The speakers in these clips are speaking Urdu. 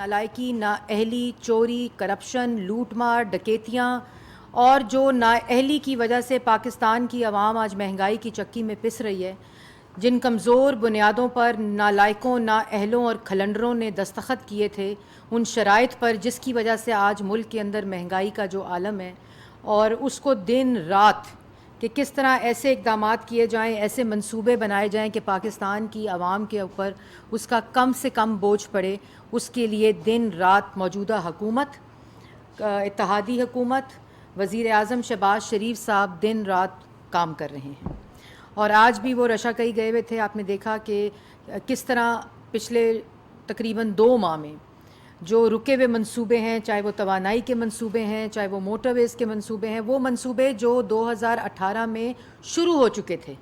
نالائکی، نااہلی، چوری، کرپشن، لوٹ مار، ڈکیتیاں اور جو نااہلی کی وجہ سے پاکستان کی عوام آج مہنگائی کی چکی میں پس رہی ہے، جن کمزور بنیادوں پر نالائکوں، نااہلوں اور کھلنڈروں نے دستخط کیے تھے، ان شرائط پر جس کی وجہ سے آج ملک کے اندر مہنگائی کا جو عالم ہے، اور اس کو دن رات کہ کس طرح ایسے اقدامات کیے جائیں، ایسے منصوبے بنائے جائیں کہ پاکستان کی عوام کے اوپر اس کا کم سے کم بوجھ پڑے، اس کے لیے دن رات موجودہ حکومت، اتحادی حکومت، وزیر اعظم شہباز شریف صاحب دن رات کام کر رہے ہیں۔ اور آج بھی وہ رشا کئی گئے ہوئے تھے، آپ نے دیکھا کہ کس طرح پچھلے تقریباً 2 ماہ میں جو رکے ہوئے منصوبے ہیں، چاہے وہ توانائی کے منصوبے ہیں، چاہے وہ موٹر ویز کے منصوبے ہیں، وہ منصوبے جو 2018 میں شروع ہو چکے تھے،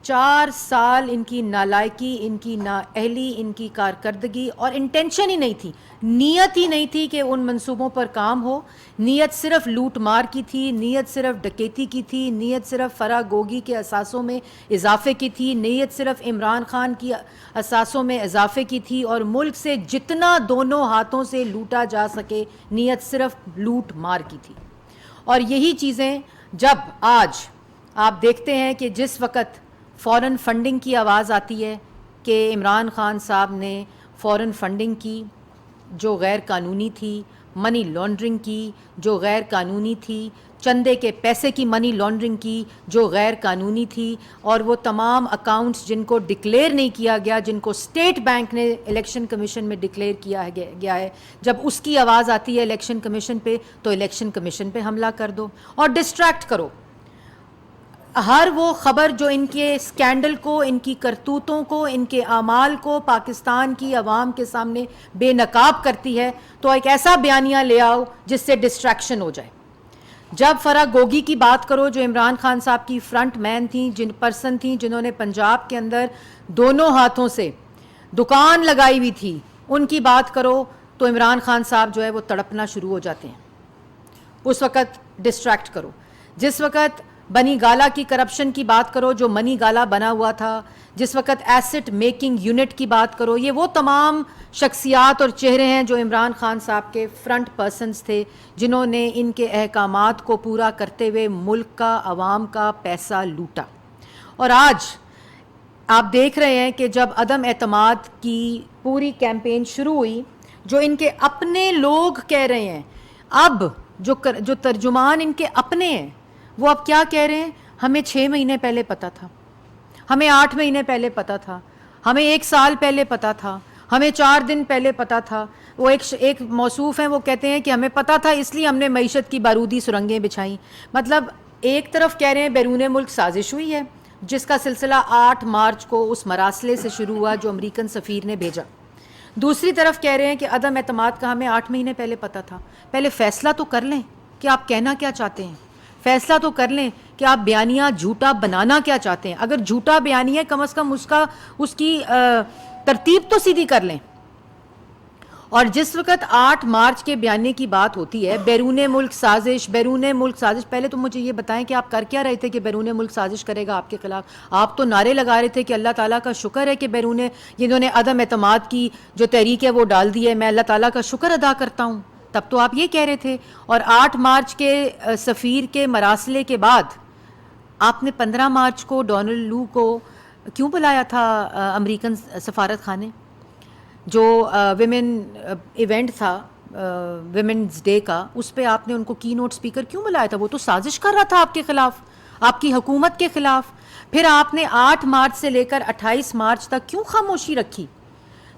4 سال ان کی نالائکی، ان کی نااہلی، ان کی کارکردگی اور انٹینشن ہی نہیں تھی، نیت ہی نہیں تھی کہ ان منصوبوں پر کام ہو۔ نیت صرف لوٹ مار کی تھی، نیت صرف ڈکیتی کی تھی، نیت صرف فراگوگی کے اثاثوں میں اضافے کی تھی، نیت صرف عمران خان کی اثاثوں میں اضافے کی تھی، اور ملک سے جتنا دونوں ہاتھوں سے لوٹا جا سکے نیت صرف لوٹ مار کی تھی۔ اور یہی چیزیں جب آج آپ دیکھتے ہیں کہ جس وقت فورن فنڈنگ کی آواز آتی ہے کہ عمران خان صاحب نے فورن فنڈنگ کی جو غیر قانونی تھی، منی لانڈرنگ کی جو غیر قانونی تھی، چندے کے پیسے کی منی لانڈرنگ کی جو غیر قانونی تھی، اور وہ تمام اکاؤنٹس جن کو ڈکلیئر نہیں کیا گیا، جن کو اسٹیٹ بینک نے الیکشن کمیشن میں ڈکلیئر کیا گیا ہے، جب اس کی آواز آتی ہے الیکشن کمیشن پہ تو الیکشن کمیشن پہ حملہ کر دو اور ڈسٹریکٹ کرو۔ ہر وہ خبر جو ان کے اسکینڈل کو، ان کی کرتوتوں کو، ان کے اعمال کو پاکستان کی عوام کے سامنے بے نقاب کرتی ہے، تو ایک ایسا بیانیہ لے آؤ جس سے ڈسٹریکشن ہو جائے۔ جب فراگوگی کی بات کرو جو عمران خان صاحب کی فرنٹ مین تھیں، پرسن تھیں جنہوں نے پنجاب کے اندر دونوں ہاتھوں سے دکان لگائی ہوئی تھی، ان کی بات کرو تو عمران خان صاحب جو ہے وہ تڑپنا شروع ہو جاتے ہیں، اس وقت ڈسٹریکٹ کرو۔ جس وقت بنی گالا کی کرپشن کی بات کرو جو منی گالا بنا ہوا تھا، جس وقت ایسٹ میکنگ یونٹ کی بات کرو، یہ وہ تمام شخصیات اور چہرے ہیں جو عمران خان صاحب کے فرنٹ پرسنز تھے، جنہوں نے ان کے احکامات کو پورا کرتے ہوئے ملک کا، عوام کا پیسہ لوٹا۔ اور آج آپ دیکھ رہے ہیں کہ جب عدم اعتماد کی پوری کیمپین شروع ہوئی، جو ان کے اپنے لوگ کہہ رہے ہیں، اب جو ترجمان ان کے اپنے ہیں، وہ اب کیا کہہ رہے ہیں؟ ہمیں 6 مہینے پہلے پتہ تھا، ہمیں 8 مہینے پہلے پتہ تھا، ہمیں 1 سال پہلے پتہ تھا، ہمیں 4 دن پہلے پتہ تھا۔ وہ ایک موصوف ہیں، وہ کہتے ہیں کہ ہمیں پتہ تھا اس لیے ہم نے معیشت کی بارودی سرنگیں بچھائیں۔ مطلب ایک طرف کہہ رہے ہیں بیرون ملک سازش ہوئی ہے، جس کا سلسلہ 8 مارچ کو اس مراسلے سے شروع ہوا جو امریکن سفیر نے بھیجا، دوسری طرف کہہ رہے ہیں کہ عدم اعتماد کا ہمیں 8 مہینے پہلے پتہ تھا۔ پہلے فیصلہ تو کر لیں کہ آپ کہنا کیا چاہتے ہیں، فیصلہ تو کر لیں کہ آپ بیانیہ جھوٹا بنانا کیا چاہتے ہیں۔ اگر جھوٹا بیانیہ کم از کم اس کی ترتیب تو سیدھی کر لیں۔ اور جس وقت 8 مارچ کے بیانیے کی بات ہوتی ہے، بیرون ملک سازش، بیرون ملک سازش، پہلے تو مجھے یہ بتائیں کہ آپ کر کیا رہے تھے کہ بیرون ملک سازش کرے گا آپ کے خلاف؟ آپ تو نعرے لگا رہے تھے کہ اللہ تعالیٰ کا شکر ہے کہ جنہوں نے عدم اعتماد کی جو تحریک ہے وہ ڈال دی ہے، میں اللہ تعالیٰ کا شکر ادا کرتا ہوں۔ تب تو آپ یہ کہہ رہے تھے۔ اور 8 مارچ کے سفیر کے مراسلے کے بعد آپ نے 15 مارچ کو ڈونلڈ لو کو کیوں بلایا تھا امریکن سفارت خانے؟ جو ویمن ایونٹ تھا ویمنز ڈے کا، اس پہ آپ نے ان کو کی نوٹ اسپیکر کیوں بلایا تھا؟ وہ تو سازش کر رہا تھا آپ کے خلاف، آپ کی حکومت کے خلاف۔ پھر آپ نے 8 مارچ سے لے کر 28 مارچ تک کیوں خاموشی رکھی؟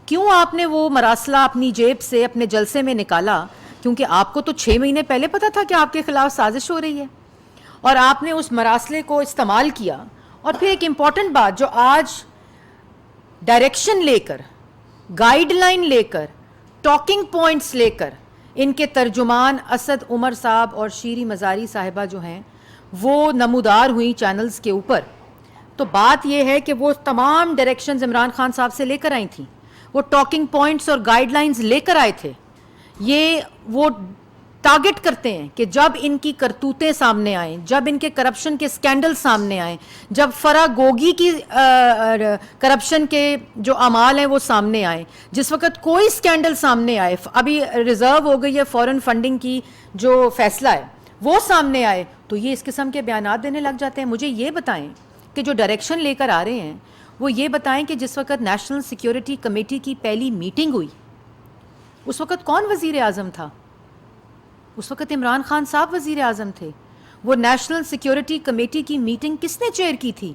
کیوں آپ نے وہ مراسلہ اپنی جیب سے اپنے جلسے میں نکالا؟ کیونکہ آپ کو تو 6 مہینے پہلے پتہ تھا کہ آپ کے خلاف سازش ہو رہی ہے، اور آپ نے اس مراسلے کو استعمال کیا۔ اور پھر ایک امپورٹنٹ بات جو آج ڈائریکشن لے کر، گائیڈ لائن لے کر، ٹاکنگ پوائنٹس لے کر ان کے ترجمان اسد عمر صاحب اور شیری مزاری صاحبہ جو ہیں وہ نمودار ہوئی چینلز کے اوپر، تو بات یہ ہے کہ وہ تمام ڈائریکشنز عمران خان صاحب سے لے کر آئی تھیں، وہ ٹاکنگ پوائنٹس اور گائیڈ لائنز لے کر آئے تھے۔ یہ وہ ٹارگٹ کرتے ہیں کہ جب ان کی کرتوتیں سامنے آئیں, جب ان کے کرپشن کے سکینڈل سامنے آئیں, جب فرا گوگی کی کرپشن کے جو اعمال ہیں وہ سامنے آئیں, جس وقت کوئی سکینڈل سامنے آئے, ابھی ریزرو ہو گئی ہے فورن فنڈنگ کی جو فیصلہ ہے وہ سامنے آئے, تو یہ اس قسم کے بیانات دینے لگ جاتے ہیں. مجھے یہ بتائیں کہ جو ڈائریکشن لے کر آ رہے ہیں وہ یہ بتائیں کہ جس وقت نیشنل سیکیورٹی کمیٹی کی پہلی میٹنگ ہوئی اس وقت کون وزیر اعظم تھا؟ اس وقت عمران خان صاحب وزیر اعظم تھے. وہ نیشنل سیکیورٹی کمیٹی کی میٹنگ کس نے چیئر کی تھی؟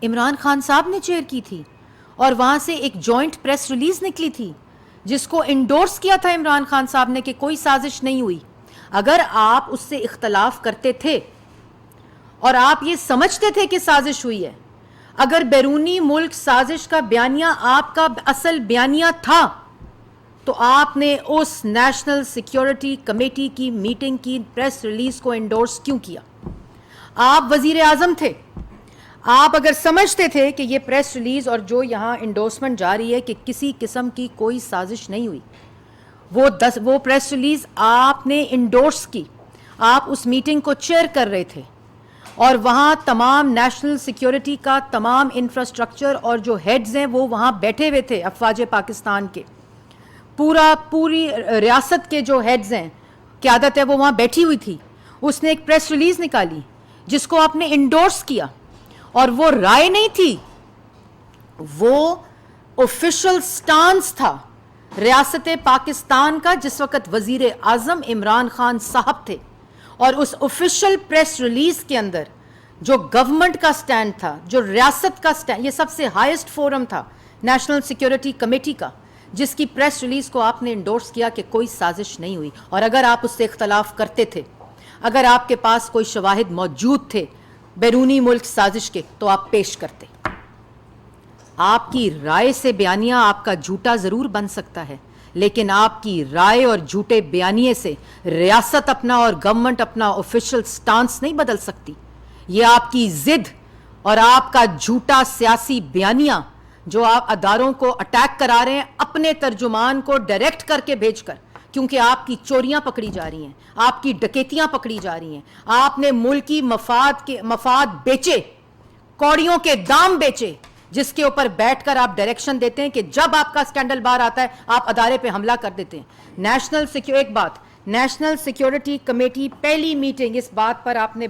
عمران خان صاحب نے چیئر کی تھی, اور وہاں سے ایک جوائنٹ پریس ریلیز نکلی تھی جس کو انڈورس کیا تھا عمران خان صاحب نے کہ کوئی سازش نہیں ہوئی. اگر آپ اس سے اختلاف کرتے تھے اور آپ یہ سمجھتے تھے کہ سازش ہوئی ہے, اگر بیرونی ملک سازش کا بیانیہ آپ کا اصل بیانیہ تھا تو آپ نے اس نیشنل سیکیورٹی کمیٹی کی میٹنگ کی پریس ریلیز کو انڈورس کیوں کیا؟ آپ وزیر اعظم تھے, آپ اگر سمجھتے تھے کہ یہ پریس ریلیز اور جو یہاں انڈورسمنٹ جاری ہے کہ کسی قسم کی کوئی سازش نہیں ہوئی, وہ پریس ریلیز آپ نے انڈورس کی, آپ اس میٹنگ کو چیئر کر رہے تھے, اور وہاں تمام نیشنل سیکیورٹی کا تمام انفراسٹرکچر اور جو ہیڈز ہیں وہ وہاں بیٹھے ہوئے تھے, افواج پاکستان کے پوری ریاست کے جو ہیڈز ہیں, قیادت ہے وہ وہاں بیٹھی ہوئی تھی. اس نے ایک پریس ریلیز نکالی جس کو آپ نے انڈورس کیا, اور وہ رائے نہیں تھی, وہ آفیشل سٹانس تھا ریاست پاکستان کا جس وقت وزیر اعظم عمران خان صاحب تھے. اور اس آفیشل پریس ریلیز کے اندر جو گورنمنٹ کا سٹینڈ تھا, جو ریاست کا سٹینڈ, یہ سب سے ہائیسٹ فورم تھا نیشنل سیکیورٹی کمیٹی کا, جس کی پریس ریلیز کو آپ نے انڈورس کیا کہ کوئی سازش نہیں ہوئی. اور اگر آپ اس سے اختلاف کرتے تھے, اگر آپ کے پاس کوئی شواہد موجود تھے بیرونی ملک سازش کے, تو آپ پیش کرتے. آپ کی رائے سے بیانیہ آپ کا جھوٹا ضرور بن سکتا ہے, لیکن آپ کی رائے اور جھوٹے بیانیے سے ریاست اپنا اور گورنمنٹ اپنا آفیشل سٹانس نہیں بدل سکتی. یہ آپ کی ضد اور آپ کا جھوٹا سیاسی بیانیہ جو آپ اداروں کو اٹیک کرا رہے ہیں اپنے ترجمان کو ڈائریکٹ کر کے بھیج کر, کیونکہ آپ کی چوریاں پکڑی جا رہی ہیں, آپ کی ڈکیتیاں پکڑی جا رہی ہیں, آپ نے ملکی مفاد بیچے, کوڑیوں کے دام بیچے, جس کے اوپر بیٹھ کر آپ ڈائریکشن دیتے ہیں کہ جب آپ کا سکینڈل باہر آتا ہے آپ ادارے پہ حملہ کر دیتے ہیں. ایک بات, نیشنل سیکیورٹی کمیٹی پہلی میٹنگ اس بات پر آپ نے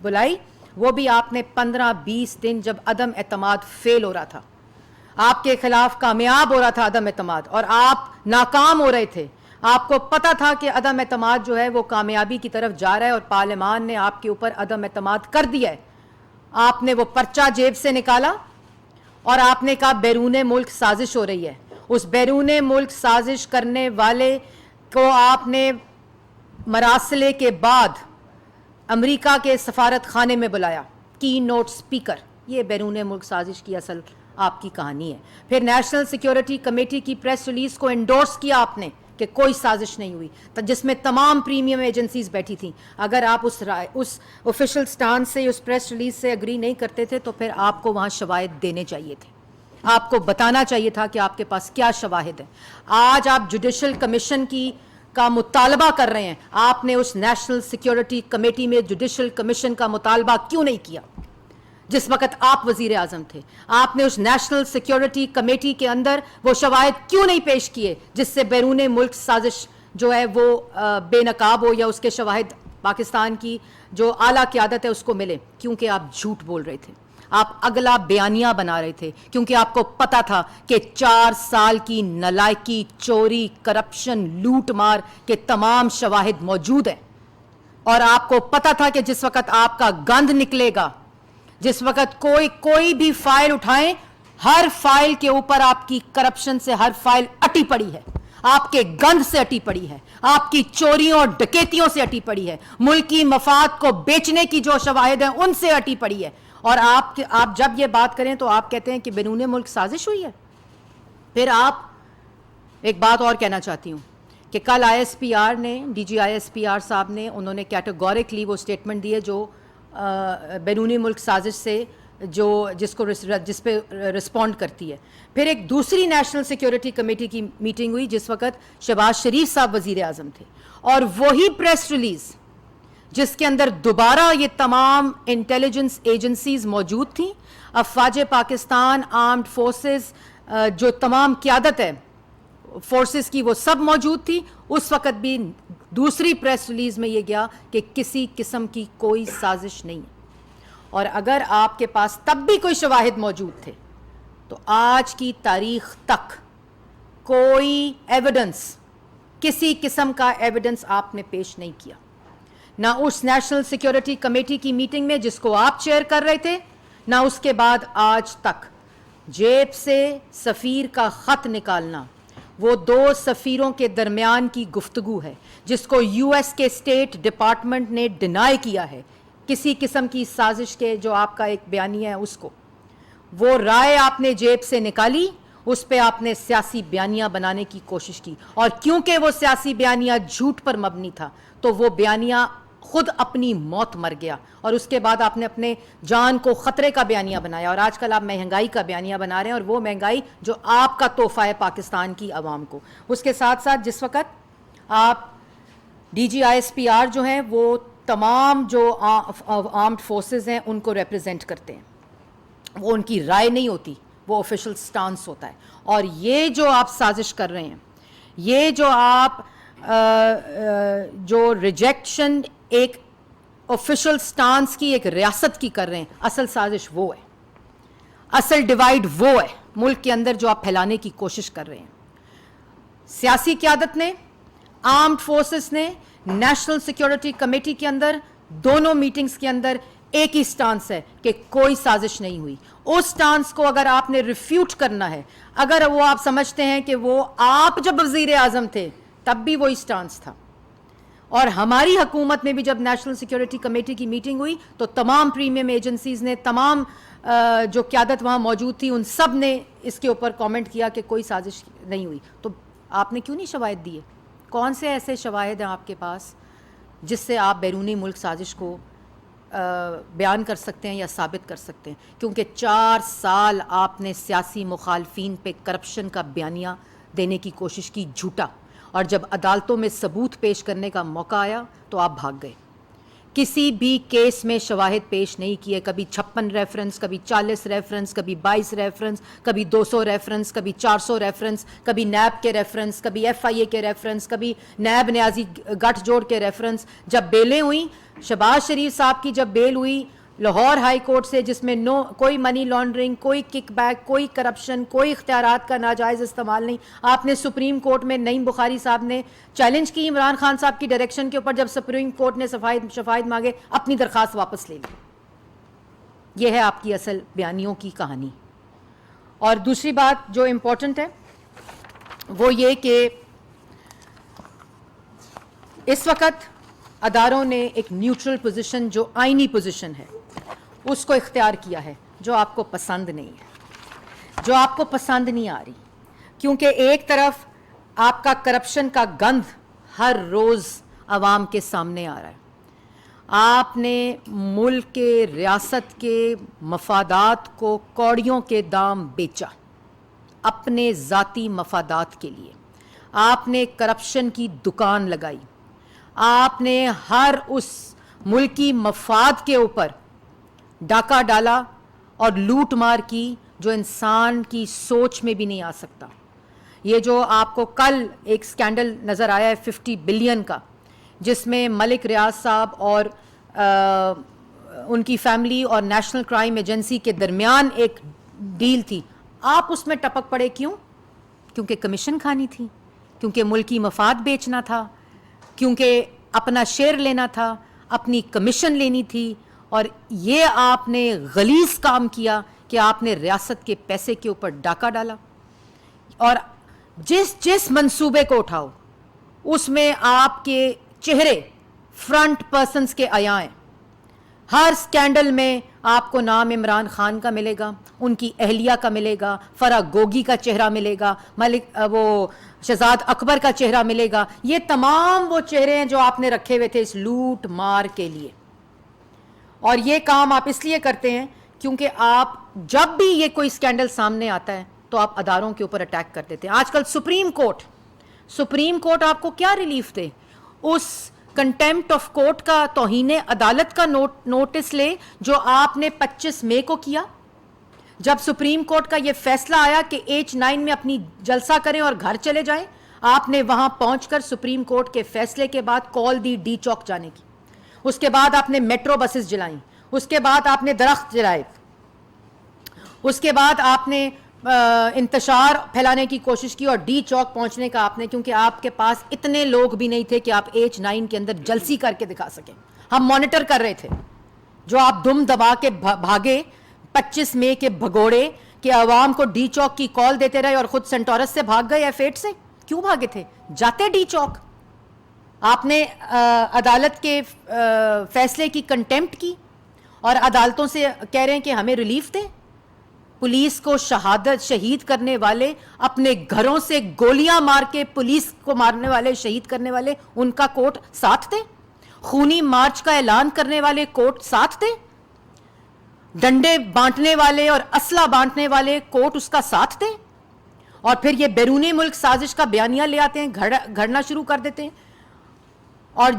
بلائی, وہ بھی آپ نے 15-20 دن جب عدم اعتماد فیل ہو رہا تھا, آپ کے خلاف کامیاب ہو رہا تھا عدم اعتماد, اور آپ ناکام ہو رہے تھے. آپ کو پتا تھا کہ عدم اعتماد جو ہے وہ کامیابی کی طرف جا رہا ہے, اور پارلیمان نے آپ کے اوپر عدم اعتماد کر دیا ہے. آپ نے وہ پرچہ جیب سے نکالا اور آپ نے کہا بیرون ملک سازش ہو رہی ہے. اس بیرون ملک سازش کرنے والے کو آپ نے مراسلے کے بعد امریکہ کے سفارت خانے میں بلایا, کی نوٹ سپیکر. یہ بیرون ملک سازش کی اصل آپ کی کہانی ہے. پھر نیشنل سیکیورٹی کمیٹی کی پریس ریلیز کو انڈورس کیا آپ نے کہ کوئی سازش نہیں ہوئی, جس میں تمام پریمیم ایجنسیز بیٹھی تھیں. اگر آپ اس آفیشل سٹانس سے, اس پریس ریلیز سے اگری نہیں کرتے تھے تو پھر آپ کو وہاں شواہد دینے چاہیے تھے, آپ کو بتانا چاہیے تھا کہ آپ کے پاس کیا شواہد ہیں. آج آپ جوڈیشل کمیشن کا مطالبہ کر رہے ہیں, آپ نے اس نیشنل سیکیورٹی کمیٹی میں جوڈیشل کمیشن کا مطالبہ کیوں نہیں کیا جس وقت آپ وزیر اعظم تھے؟ آپ نے اس نیشنل سیکیورٹی کمیٹی کے اندر وہ شواہد کیوں نہیں پیش کیے جس سے بیرون ملک سازش جو ہے وہ بے نقاب ہو, یا اس کے شواہد پاکستان کی جو اعلیٰ قیادت ہے اس کو ملے؟ کیونکہ آپ جھوٹ بول رہے تھے, آپ اگلا بیانیہ بنا رہے تھے, کیونکہ آپ کو پتا تھا کہ 4 سال کی نالائکی, چوری, کرپشن, لوٹ مار کے تمام شواہد موجود ہیں. اور آپ کو پتا تھا کہ جس وقت آپ کا گند نکلے گا, جس وقت کوئی بھی فائل اٹھائیں, ہر فائل کے اوپر آپ کی کرپشن سے ہر فائل اٹی پڑی ہے, آپ کے گند سے اٹی پڑی ہے, آپ کی چوریوں اور ڈکیتیوں سے اٹی پڑی ہے, ملکی مفاد کو بیچنے کی جو شواہد ہیں ان سے اٹی پڑی ہے. اور آپ جب یہ بات کریں تو آپ کہتے ہیں کہ بیرون ملک سازش ہوئی ہے. پھر آپ ایک بات اور کہنا چاہتی ہوں کہ کل ISPR نے, DG ISPR صاحب نے, انہوں نے کیٹیگورکلی وہ سٹیٹمنٹ دی ہے جو بیرون ملک سازش سے جس پہ رسپونڈ کرتی ہے. پھر ایک دوسری نیشنل سیکیورٹی کمیٹی کی میٹنگ ہوئی جس وقت شہباز شریف صاحب وزیر اعظم تھے, اور وہی پریس ریلیز جس کے اندر دوبارہ یہ تمام انٹیلیجنس ایجنسیز موجود تھیں, افواج پاکستان, آرمڈ فورسز, جو تمام قیادت ہے فورسز کی وہ سب موجود تھی, اس وقت بھی دوسری پریس ریلیز میں یہ گیا کہ کسی قسم کی کوئی سازش نہیں ہے. اور اگر آپ کے پاس تب بھی کوئی شواہد موجود تھے تو آج کی تاریخ تک کوئی ایویڈنس, کسی قسم کا ایویڈنس آپ نے پیش نہیں کیا, نہ اس نیشنل سیکیورٹی کمیٹی کی میٹنگ میں جس کو آپ چیئر کر رہے تھے, نہ اس کے بعد آج تک. جیب سے سفیر کا خط نکالنا وہ دو سفیروں کے درمیان کی گفتگو ہے جس کو یو ایس کے اسٹیٹ ڈپارٹمنٹ نے ڈینائی کیا ہے کسی قسم کی سازش کے, جو آپ کا ایک بیانیہ ہے اس کو. وہ رائے آپ نے جیب سے نکالی, اس پہ آپ نے سیاسی بیانیہ بنانے کی کوشش کی, اور کیونکہ وہ سیاسی بیانیہ جھوٹ پر مبنی تھا تو وہ بیانیہ خود اپنی موت مر گیا, اور اس کے بعد آپ نے اپنے جان کو خطرے کا بیانیہ بنایا, اور آج کل آپ مہنگائی کا بیانیہ بنا رہے ہیں, اور وہ مہنگائی جو آپ کا تحفہ ہے پاکستان کی عوام کو. اس کے ساتھ ساتھ جس وقت آپ D G I S P R جو ہیں وہ تمام جو آرمڈ فورسز ہیں ان کو ریپرزینٹ کرتے ہیں, وہ ان کی رائے نہیں ہوتی, وہ آفیشل سٹانس ہوتا ہے. اور یہ جو آپ سازش کر رہے ہیں, یہ جو آپ جو ریجیکشن ایک آفیشل سٹانس کی ایک ریاست کی کر رہے ہیں, اصل سازش وہ ہے, اصل ڈیوائیڈ وہ ہے ملک کے اندر جو آپ پھیلانے کی کوشش کر رہے ہیں. سیاسی قیادت نے, آرمڈ فورسز نے, نیشنل سیکیورٹی کمیٹی کے اندر, دونوں میٹنگز کے اندر ایک ہی سٹانس ہے کہ کوئی سازش نہیں ہوئی. اس سٹانس کو اگر آپ نے ریفیوٹ کرنا ہے, اگر وہ آپ سمجھتے ہیں کہ وہ آپ جب وزیر اعظم تھے تب بھی وہی سٹانس تھا, اور ہماری حکومت میں بھی جب نیشنل سیکیورٹی کمیٹی کی میٹنگ ہوئی تو تمام پریمیم ایجنسیز نے, تمام جو قیادت وہاں موجود تھی ان سب نے اس کے اوپر کامنٹ کیا کہ کوئی سازش نہیں ہوئی. تو آپ نے کیوں نہیں شواہد دیے؟ کون سے ایسے شواہد ہیں آپ کے پاس جس سے آپ بیرونی ملک سازش کو بیان کر سکتے ہیں یا ثابت کر سکتے ہیں؟ کیونکہ 4 سال آپ نے سیاسی مخالفین پہ کرپشن کا بیانیہ دینے کی کوشش کی, جھوٹا, اور جب عدالتوں میں ثبوت پیش کرنے کا موقع آیا تو آپ بھاگ گئے. کسی بھی کیس میں شواہد پیش نہیں کیے, کبھی 56 ریفرنس, کبھی 40 ریفرنس, کبھی 22 ریفرنس, کبھی 200 ریفرنس, کبھی 400 ریفرنس, کبھی نیب کے ریفرنس, کبھی ایف آئی اے کے ریفرنس, کبھی نیب نیازی گٹھ جوڑ کے ریفرنس. جب بیلیں ہوئیں, شہباز شریف صاحب کی جب بیل ہوئی لاہور ہائی کورٹ سے, جس میں کوئی منی لانڈرنگ, کوئی کک بیک, کوئی کرپشن, کوئی اختیارات کا ناجائز استعمال نہیں, آپ نے سپریم کورٹ میں نعیم بخاری صاحب نے چیلنج کی عمران خان صاحب کی ڈائریکشن کے اوپر, جب سپریم کورٹ نے شفاہد مانگے اپنی درخواست واپس لے لی. یہ ہے آپ کی اصل بیانیوں کی کہانی. اور دوسری بات جو امپورٹنٹ ہے وہ یہ کہ اس وقت اداروں نے ایک نیوٹرل پوزیشن, جو آئینی پوزیشن ہے, اس کو اختیار کیا ہے, جو آپ کو پسند نہیں ہے, جو آپ کو پسند نہیں آ رہی. کیونکہ ایک طرف آپ کا کرپشن کا گندھ ہر روز عوام کے سامنے آ رہا ہے. آپ نے ملک کے, ریاست کے مفادات کو کوڑیوں کے دام بیچا اپنے ذاتی مفادات کے لیے. آپ نے کرپشن کی دکان لگائی, آپ نے ہر اس ملکی مفاد کے اوپر ڈاکہ ڈالا اور لوٹ مار کی جو انسان کی سوچ میں بھی نہیں آ سکتا. یہ جو آپ کو کل ایک سکینڈل نظر آیا ہے 50 بلین کا, جس میں ملک ریاض صاحب اور ان کی فیملی اور نیشنل کرائم ایجنسی کے درمیان ایک ڈیل تھی, آپ اس میں ٹپک پڑے. کیوں؟ کیونکہ کمیشن کھانی تھی, کیونکہ ملکی مفاد بیچنا تھا, کیونکہ اپنا شیئر لینا تھا, اپنی کمیشن لینی تھی. اور یہ آپ نے غلیظ کام کیا کہ آپ نے ریاست کے پیسے کے اوپر ڈاکہ ڈالا. اور جس منصوبے کو اٹھاؤ اس میں آپ کے چہرے فرنٹ پرسنز کے عیاں ہیں. ہر سکینڈل میں آپ کو نام عمران خان کا ملے گا, ان کی اہلیہ کا ملے گا, فرح گوگی کا چہرہ ملے گا, وہ شہزاد اکبر کا چہرہ ملے گا. یہ تمام وہ چہرے ہیں جو آپ نے رکھے ہوئے تھے اس لوٹ مار کے لیے. اور یہ کام آپ اس لیے کرتے ہیں کیونکہ آپ جب بھی یہ کوئی اسکینڈل سامنے آتا ہے تو آپ اداروں کے اوپر اٹیک کر دیتے ہیں. آج کل سپریم کورٹ آپ کو کیا ریلیف دے؟ اس کنٹیمپٹ آف کورٹ کا، توہین عدالت کا نوٹس لے جو آپ نے 25 مئی کو کیا، جب سپریم کورٹ کا یہ فیصلہ آیا کہ H9 میں اپنی جلسہ کریں اور گھر چلے جائیں. آپ نے وہاں پہنچ کر سپریم کورٹ کے فیصلے کے بعد کال دی ڈی چوک جانے کی. اس کے بعد آپ نے میٹرو بسز جلائیں، اس کے بعد آپ نے درخت جلائے، اس کے بعد آپ نے انتشار پھیلانے کی کوشش کی اور ڈی چوک پہنچنے کا آپ نے، کیونکہ آپ کے پاس اتنے لوگ بھی نہیں تھے کہ آپ H9 کے اندر جلسی کر کے دکھا سکیں. ہم مانیٹر کر رہے تھے. جو آپ دم دبا کے بھاگے 25 مئی کے بھگوڑے کہ عوام کو ڈی چوک کی کال دیتے رہے اور خود سینٹورس سے بھاگ گئے F8 سے. کیوں بھاگے تھے؟ جاتے ڈی چوک. آپ نے عدالت کے فیصلے کی کنٹیمپٹ کی اور عدالتوں سے کہہ رہے ہیں کہ ہمیں ریلیف دیں. پولیس کو شہید کرنے والے، اپنے گھروں سے گولیاں مار کے پولیس کو مارنے والے، شہید کرنے والے، ان کا کورٹ ساتھ دے. خونی مارچ کا اعلان کرنے والے کورٹ ساتھ دے. ڈنڈے بانٹنے والے اور اسلحہ بانٹنے والے کورٹ اس کا ساتھ دے. اور پھر یہ بیرونی ملک سازش کا بیانیہ لے آتے ہیں، گھڑنا شروع کر دیتے ہیں. اور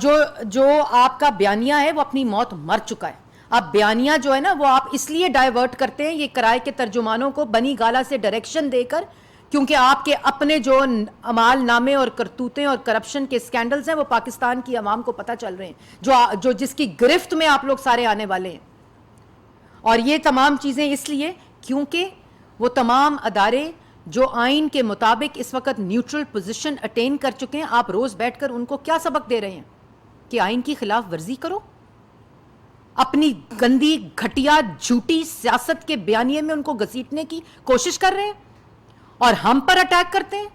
جو آپ کا بیانیہ ہے وہ اپنی موت مر چکا ہے. اب بیانیہ جو ہے نا وہ آپ اس لیے ڈائیورٹ کرتے ہیں یہ کرائے کے ترجمانوں کو بنی گالا سے ڈائریکشن دے کر، کیونکہ آپ کے اپنے جو اعمال نامے اور کرتوتیں اور کرپشن کے سکینڈلز ہیں وہ پاکستان کی عوام کو پتہ چل رہے ہیں، جو جس کی گرفت میں آپ لوگ سارے آنے والے ہیں. اور یہ تمام چیزیں اس لیے کیونکہ وہ تمام ادارے جو آئین کے مطابق اس وقت نیوٹرل پوزیشن اٹین کر چکے ہیں، آپ روز بیٹھ کر ان کو کیا سبق دے رہے ہیں کہ آئین کی خلاف ورزی کرو. اپنی گندی گھٹیا جھوٹی سیاست کے بیانیے میں ان کو گھسیٹنے کی کوشش کر رہے ہیں اور ہم پر اٹیک کرتے ہیں.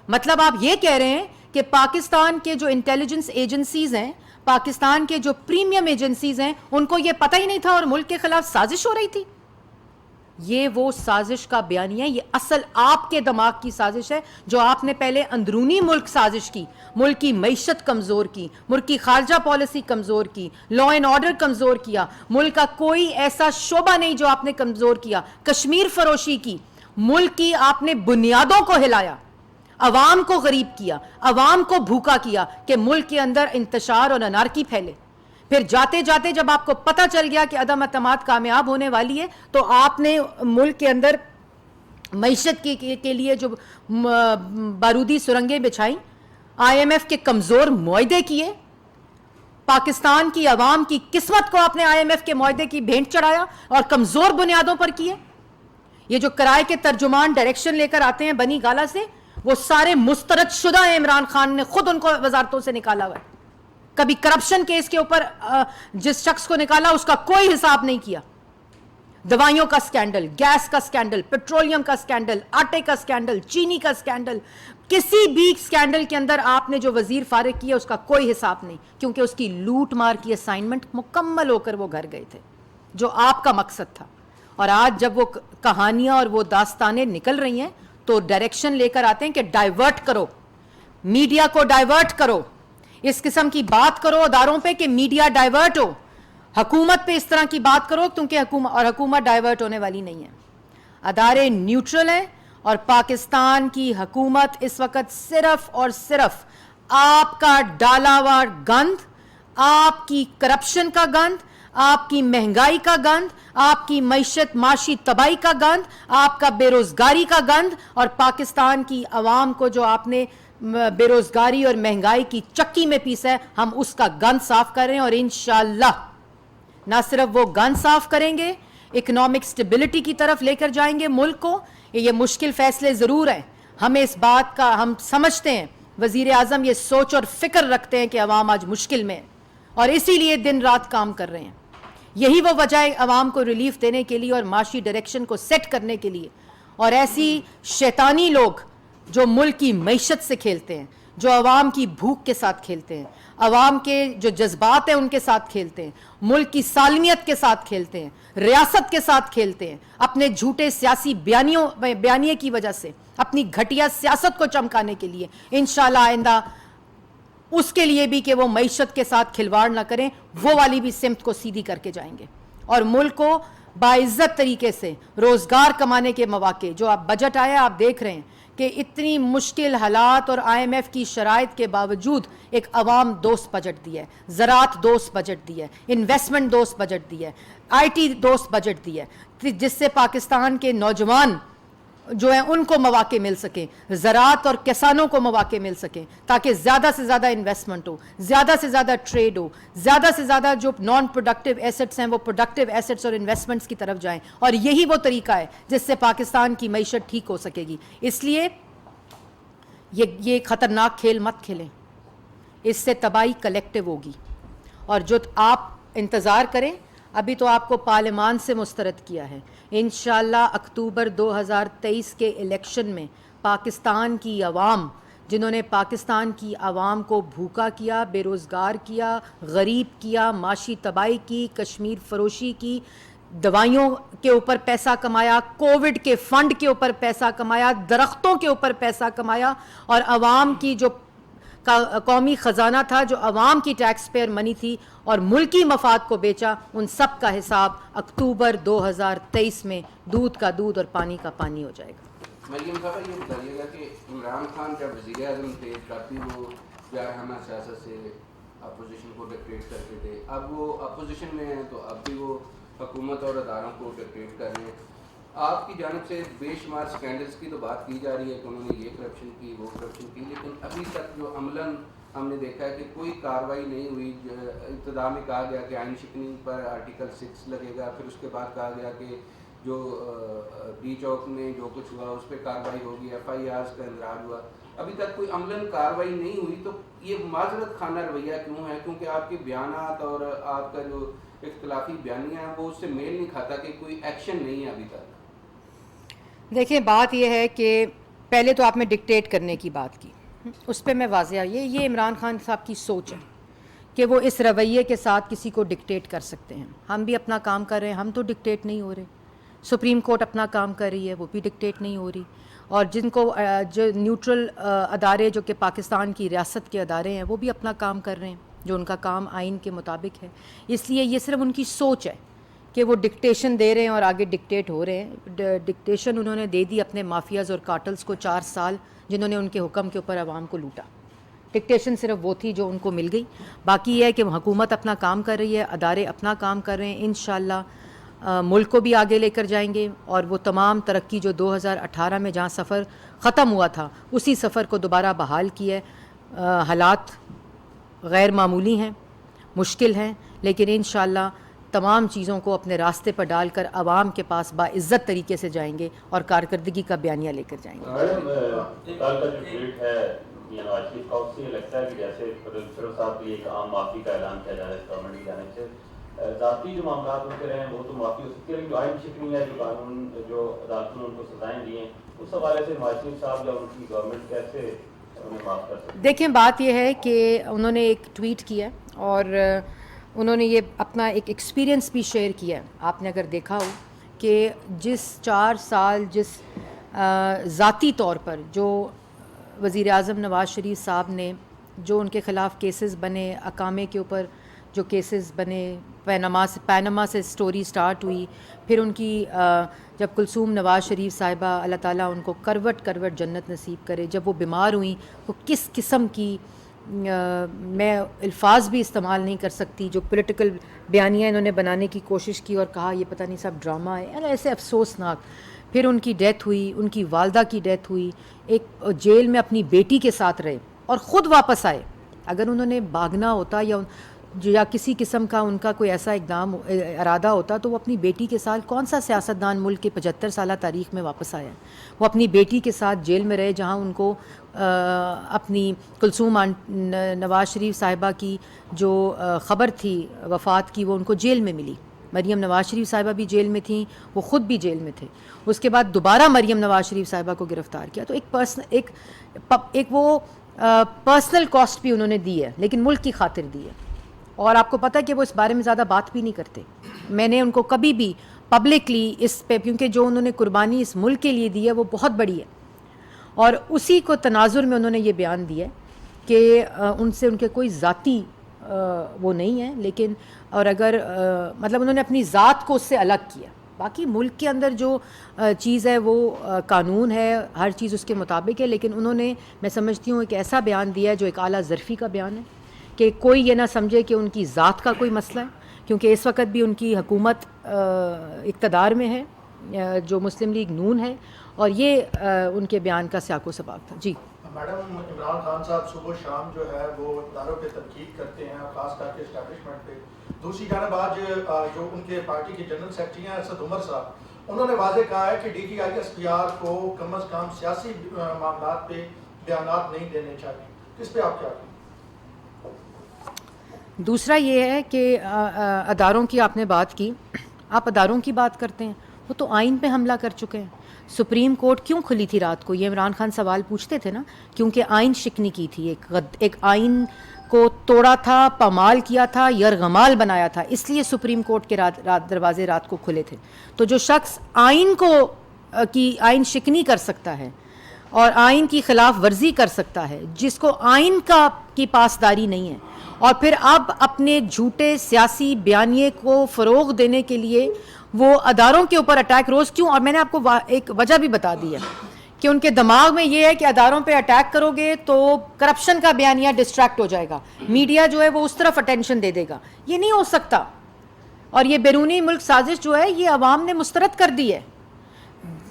مطلب آپ یہ کہہ رہے ہیں کہ پاکستان کے جو انٹیلیجنس ایجنسیز ہیں، پاکستان کے جو پریمیم ایجنسیز ہیں، ان کو یہ پتہ ہی نہیں تھا اور ملک کے خلاف سازش ہو رہی تھی. یہ وہ سازش کا بیانیہ ہے، یہ اصل آپ کے دماغ کی سازش ہے جو آپ نے پہلے اندرونی ملک سازش کی، ملک کی معیشت کمزور کی، ملک کی خارجہ پالیسی کمزور کی، لا اینڈ آرڈر کمزور کیا، ملک کا کوئی ایسا شعبہ نہیں جو آپ نے کمزور کیا، کشمیر فروشی کی، ملک کی آپ نے بنیادوں کو ہلایا، عوام کو غریب کیا، عوام کو بھوکا کیا کہ ملک کے اندر انتشار اور انارکی پھیلے. پھر جاتے جاتے جب آپ کو پتہ چل گیا کہ عدم اعتماد کامیاب ہونے والی ہے تو آپ نے ملک کے اندر معیشت کے لیے جو بارودی سرنگیں بچھائیں، IMF کے کمزور معاہدے کیے، پاکستان کی عوام کی قسمت کو آپ نے IMF کے معاہدے کی بھینٹ چڑھایا اور کمزور بنیادوں پر کیے. یہ جو کرائے کے ترجمان ڈائریکشن لے کر آتے ہیں بنی گالا سے، وہ سارے مسترد شدہ ہیں. عمران خان نے خود ان کو وزارتوں سے نکالا ہوا ہے. کبھی کرپشن کیس کے اوپر جس شخص کو نکالا اس کا کوئی حساب نہیں کیا. دوائیوں کا سکینڈل، گیس کا سکینڈل، پیٹرولیم کا سکینڈل، آٹے کا سکینڈل، چینی کا سکینڈل، کسی بھی سکینڈل کے اندر آپ نے جو وزیر فارغ کیا اس کا کوئی حساب نہیں، کیونکہ اس کی لوٹ مار کی اسائنمنٹ مکمل ہو کر وہ گھر گئے تھے جو آپ کا مقصد تھا. اور آج جب وہ کہانیاں اور وہ داستانیں نکل رہی ہیں تو ڈائریکشن لے کر آتے ہیں کہ ڈائیورٹ کرو، میڈیا کو ڈائیورٹ کرو، اس قسم کی بات کرو اداروں پہ کہ میڈیا ڈائیورٹ ہو، حکومت پہ اس طرح کی بات کرو کیونکہ حکومت ڈائیورٹ ہونے والی نہیں ہے. ادارے نیوٹرل ہیں اور پاکستان کی حکومت اس وقت صرف اور صرف آپ کا ڈالا ہوا گند، آپ کی کرپشن کا گند، آپ کی مہنگائی کا گند، آپ کی معاشی تباہی کا گند، آپ کا بے روزگاری کا گند اور پاکستان کی عوام کو جو آپ نے بے روزگاری اور مہنگائی کی چکی میں پیسا ہے، ہم اس کا گند صاف کر رہے ہیں. اور انشاءاللہ نہ صرف وہ گند صاف کریں گے، اکنامک سٹیبلٹی کی طرف لے کر جائیں گے ملک کو. یہ مشکل فیصلے ضرور ہیں، ہمیں اس بات کا ہم سمجھتے ہیں، وزیر اعظم یہ سوچ اور فکر رکھتے ہیں کہ عوام آج مشکل میں ہے اور اسی لیے دن رات کام کر رہے ہیں. یہی وہ وجہ ہے عوام کو ریلیف دینے کے لیے اور معاشی ڈائریکشن کو سیٹ کرنے کے لیے. اور ایسی شیطانی لوگ جو ملک کی معیشت سے کھیلتے ہیں، جو عوام کی بھوک کے ساتھ کھیلتے ہیں، عوام کے جو جذبات ہیں ان کے ساتھ کھیلتے ہیں، ملک کی سالمیت کے ساتھ کھیلتے ہیں، ریاست کے ساتھ کھیلتے ہیں، اپنے جھوٹے سیاسی بیانیے کی وجہ سے، اپنی گھٹیا سیاست کو چمکانے کے لیے، انشاءاللہ آئندہ اس کے لیے بھی کہ وہ معیشت کے ساتھ کھلواڑ نہ کریں، وہ والی بھی سمت کو سیدھی کر کے جائیں گے. اور ملک کو باعزت طریقے سے روزگار کمانے کے مواقع. جو آپ بجٹ آیا آپ دیکھ رہے ہیں کہ اتنی مشکل حالات اور آئی ایم ایف کی شرائط کے باوجود ایک عوام دوست بجٹ دیا ہے, زراعت دوست بجٹ دیا ہے, انویسٹمنٹ دوست بجٹ دیا ہے, آئی ٹی دوست بجٹ دیا ہے, جس سے پاکستان کے نوجوان جو ہیں ان کو مواقع مل سکیں, زراعت اور کسانوں کو مواقع مل سکیں, تاکہ زیادہ سے زیادہ انویسٹمنٹ ہو, زیادہ سے زیادہ ٹریڈ ہو, زیادہ سے زیادہ جو نان پروڈکٹیو ایسٹس ہیں وہ پروڈکٹیو ایسٹس اور انویسٹمنٹس کی طرف جائیں. اور یہی وہ طریقہ ہے جس سے پاکستان کی معیشت ٹھیک ہو سکے گی. اس لیے یہ خطرناک کھیل مت کھیلیں, اس سے تباہی کلیکٹیو ہوگی. اور جو آپ انتظار کریں, ابھی تو آپ کو پارلیمان سے مسترد کیا ہے, انشاءاللہ اکتوبر 2023 کے الیکشن میں پاکستان کی عوام, جنہوں نے پاکستان کی عوام کو بھوکا کیا, بے روزگار کیا, غریب کیا, معاشی تباہی کی, کشمیر فروشی کی, دوائیوں کے اوپر پیسہ کمایا, کووڈ کے فنڈ کے اوپر پیسہ کمایا, درختوں کے اوپر پیسہ کمایا, اور عوام کی جو قومی خزانہ تھا, جو عوام کی ٹیکس پیئر منی تھی, اور ملکی مفاد کو بیچا, ان سب کا حساب اکتوبر 2023 میں دودھ کا دودھ اور پانی کا پانی ہو جائے گا. مریم صاحبہ یہ بتائیے گا کہ عمران خان جب وزیر اعظم تھے کافی وہ جارحانہ سیاست سے اپوزیشن کو ڈکٹیٹ کرتے تھے, اب وہ اپوزیشن میں ہیں تو اب بھی وہ حکومت اور اداروں کو ڈکٹیٹ کر رہے ہیں. آپ کی جانب سے بے شمار سکینڈلز کی تو بات کی جا رہی ہے کہ انہوں نے یہ کرپشن کی, وہ کرپشن کی, لیکن ابھی تک جو عملاً ہم نے دیکھا ہے کہ کوئی کارروائی نہیں ہوئی. ابتدا میں کہا گیا کہ آئین شکنی پر آرٹیکل 6 لگے گا, پھر اس کے بعد کہا گیا کہ جو ڈی چوک میں جو کچھ ہوا اس پہ کارروائی ہوگی, ایف آئی آرز کا اندراج ہوا. ابھی تک کوئی عملاً کارروائی نہیں ہوئی, تو یہ معذرت خانہ رویہ کیوں ہے؟ کیونکہ آپ کے بیانات اور آپ کا جو اختلافی بیانیہ ہے وہ اس سے میل نہیں کھاتا کہ کوئی ایکشن نہیں ہے ابھی تک. دیکھیں بات یہ ہے کہ پہلے تو آپ نے ڈکٹیٹ کرنے کی بات کی, اس پہ میں واضح, یہ عمران خان صاحب کی سوچ ہے کہ وہ اس رویے کے ساتھ کسی کو ڈکٹیٹ کر سکتے ہیں. ہم بھی اپنا کام کر رہے ہیں, ہم تو ڈکٹیٹ نہیں ہو رہے. سپریم کورٹ اپنا کام کر رہی ہے, وہ بھی ڈکٹیٹ نہیں ہو رہی. اور جن کو جو نیوٹرل ادارے جو کہ پاکستان کی ریاست کے ادارے ہیں وہ بھی اپنا کام کر رہے ہیں, جو ان کا کام آئین کے مطابق ہے. اس لیے یہ صرف ان کی سوچ ہے کہ وہ ڈکٹیشن دے رہے ہیں اور آگے ڈکٹیٹ ہو رہے ہیں. ڈکٹیشن انہوں نے دے دی اپنے مافیاز اور کارٹلز کو 4 سال, جنہوں نے ان کے حکم کے اوپر عوام کو لوٹا. ڈکٹیشن صرف وہ تھی جو ان کو مل گئی. باقی یہ ہے کہ حکومت اپنا کام کر رہی ہے, ادارے اپنا کام کر رہے ہیں. انشاءاللہ ملک کو بھی آگے لے کر جائیں گے, اور وہ تمام ترقی جو 2018 میں جہاں سفر ختم ہوا تھا اسی سفر کو دوبارہ بحال کیا ہے. حالات غیر معمولی ہیں, مشکل ہیں, لیکن انشاءاللہ تمام چیزوں کو اپنے راستے پر ڈال کر عوام کے پاس باعزت طریقے سے جائیں گے اور کارکردگی کا بیانیہ لے کر جائیں گے. کل کا جو ٹویٹ ہے نواز شریف کا, اس سے لگتا ہے کہ جیسے فیروز صاحب کی ایک عام معافی کا اعلان کیا جا رہا ہے اس گورنمنٹ کی جانب سے. ذاتی جو معاملات ہوتے رہے ہیں وہ تو معافی ہو سکتی ہے, لیکن جو آئین شکنی ہے, جو قانون, جو عدالتوں نے ان کو سزائیں دی ہیں, اس حوالے سے نواز شریف صاحب یا ان کی گورنمنٹ کیسے انہیں معاف کر سکتے ہیں؟ دیکھیں بات یہ ہے کہ انہوں نے ایک ٹویٹ کیا اور انہوں نے یہ اپنا ایک ایکسپیرینس بھی شیئر کیا. آپ نے اگر دیکھا ہو کہ جس 4 سال جس ذاتی طور پر جو وزیر اعظم نواز شریف صاحب نے, جو ان کے خلاف کیسز بنے, اقامے کے اوپر جو کیسز بنے, پینما سے سٹوری سٹارٹ ہوئی, پھر ان کی جب کلثوم نواز شریف صاحبہ اللہ تعالیٰ ان کو کروٹ کروٹ جنت نصیب کرے, جب وہ بیمار ہوئیں وہ کس قسم کی, میں الفاظ بھی استعمال نہیں کر سکتی, جو پولیٹیکل بیانیہ انہوں نے بنانے کی کوشش کی اور کہا یہ پتہ نہیں سب ڈرامہ ہے, ایسے افسوسناک. پھر ان کی ڈیتھ ہوئی, ان کی والدہ کی ڈیتھ ہوئی, ایک جیل میں اپنی بیٹی کے ساتھ رہے اور خود واپس آئے. اگر انہوں نے بھاگنا ہوتا یا کسی قسم کا ان کا کوئی ایسا اقدام ارادہ ہوتا تو وہ اپنی بیٹی کے ساتھ, کون سا سیاستدان ملک کے 75 سالہ تاریخ میں واپس آیا؟ وہ اپنی بیٹی کے ساتھ جیل میں رہے, جہاں ان کو اپنی کلثوم نواز شریف صاحبہ کی جو خبر تھی وفات کی وہ ان کو جیل میں ملی. مریم نواز شریف صاحبہ بھی جیل میں تھیں, وہ خود بھی جیل میں تھے. اس کے بعد دوبارہ مریم نواز شریف صاحبہ کو گرفتار کیا. تو ایک وہ پرسنل کاسٹ بھی انہوں نے دی ہے, لیکن ملک کی خاطر دی ہے. اور آپ کو پتہ ہے کہ وہ اس بارے میں زیادہ بات بھی نہیں کرتے. میں نے ان کو کبھی بھی پبلکلی اس پہ, کیونکہ جو انہوں نے قربانی اس ملک کے لیے دی ہے وہ بہت بڑی ہے, اور اسی کو تناظر میں انہوں نے یہ بیان دیا ہے کہ ان سے ان کے کوئی ذاتی وہ نہیں ہیں، لیکن اور اگر مطلب انہوں نے اپنی ذات کو اس سے الگ کیا. باقی ملک کے اندر جو چیز ہے وہ قانون ہے، ہر چیز اس کے مطابق ہے، لیکن انہوں نے میں سمجھتی ہوں ایک ایسا بیان دیا ہے جو ایک اعلیٰ ظرفی کا بیان ہے کہ کوئی یہ نہ سمجھے کہ ان کی ذات کا کوئی مسئلہ ہے، کیونکہ اس وقت بھی ان کی حکومت اقتدار میں ہے جو مسلم لیگ نون ہے، اور یہ ان کے بیان کا سیاق و سباق تھا. جی میڈم، عمران خان صاحب صبح و شام جو ہے وہ اداروں پہ تنقید کرتے ہیں، خاص کر کے اسٹیبلشمنٹ پہ. دوسری جانب آج جو ان کے پارٹی کے جنرل سیکرٹری ہیں اسد عمر صاحب، انہوں نے واضح کہا ہے کہ D G I S P R کو کم از کم سیاسی معاملات پہ بیانات نہیں دینے چاہیے. کس پہ آپ کیا کہیں؟ دوسرا یہ ہے کہ اداروں کی آپ نے بات کی، آپ اداروں کی بات کرتے ہیں، وہ تو آئین پہ حملہ کر چکے ہیں. سپریم کورٹ کیوں کھلی تھی رات کو؟ یہ عمران خان سوال پوچھتے تھے نا، کیونکہ آئین شکنی کی تھی، ایک آئین کو توڑا تھا، پامال کیا تھا، یرغمال بنایا تھا، اس لیے سپریم کورٹ کے دروازے رات کو کھلے تھے. تو جو شخص آئین شکنی کر سکتا ہے اور آئین کی خلاف ورزی کر سکتا ہے، جس کو آئین کی پاسداری نہیں ہے، اور پھر اب اپنے جھوٹے سیاسی بیانیے کو فروغ دینے کے لیے وہ اداروں کے اوپر اٹیک روز کیوں؟ اور میں نے آپ کو ایک وجہ بھی بتا دی ہے کہ ان کے دماغ میں یہ ہے کہ اداروں پہ اٹیک کرو گے تو کرپشن کا بیانیہ ڈسٹریکٹ ہو جائے گا، میڈیا جو ہے وہ اس طرف اٹینشن دے دے گا. یہ نہیں ہو سکتا، اور یہ بیرونی ملک سازش جو ہے یہ عوام نے مسترد کر دی ہے.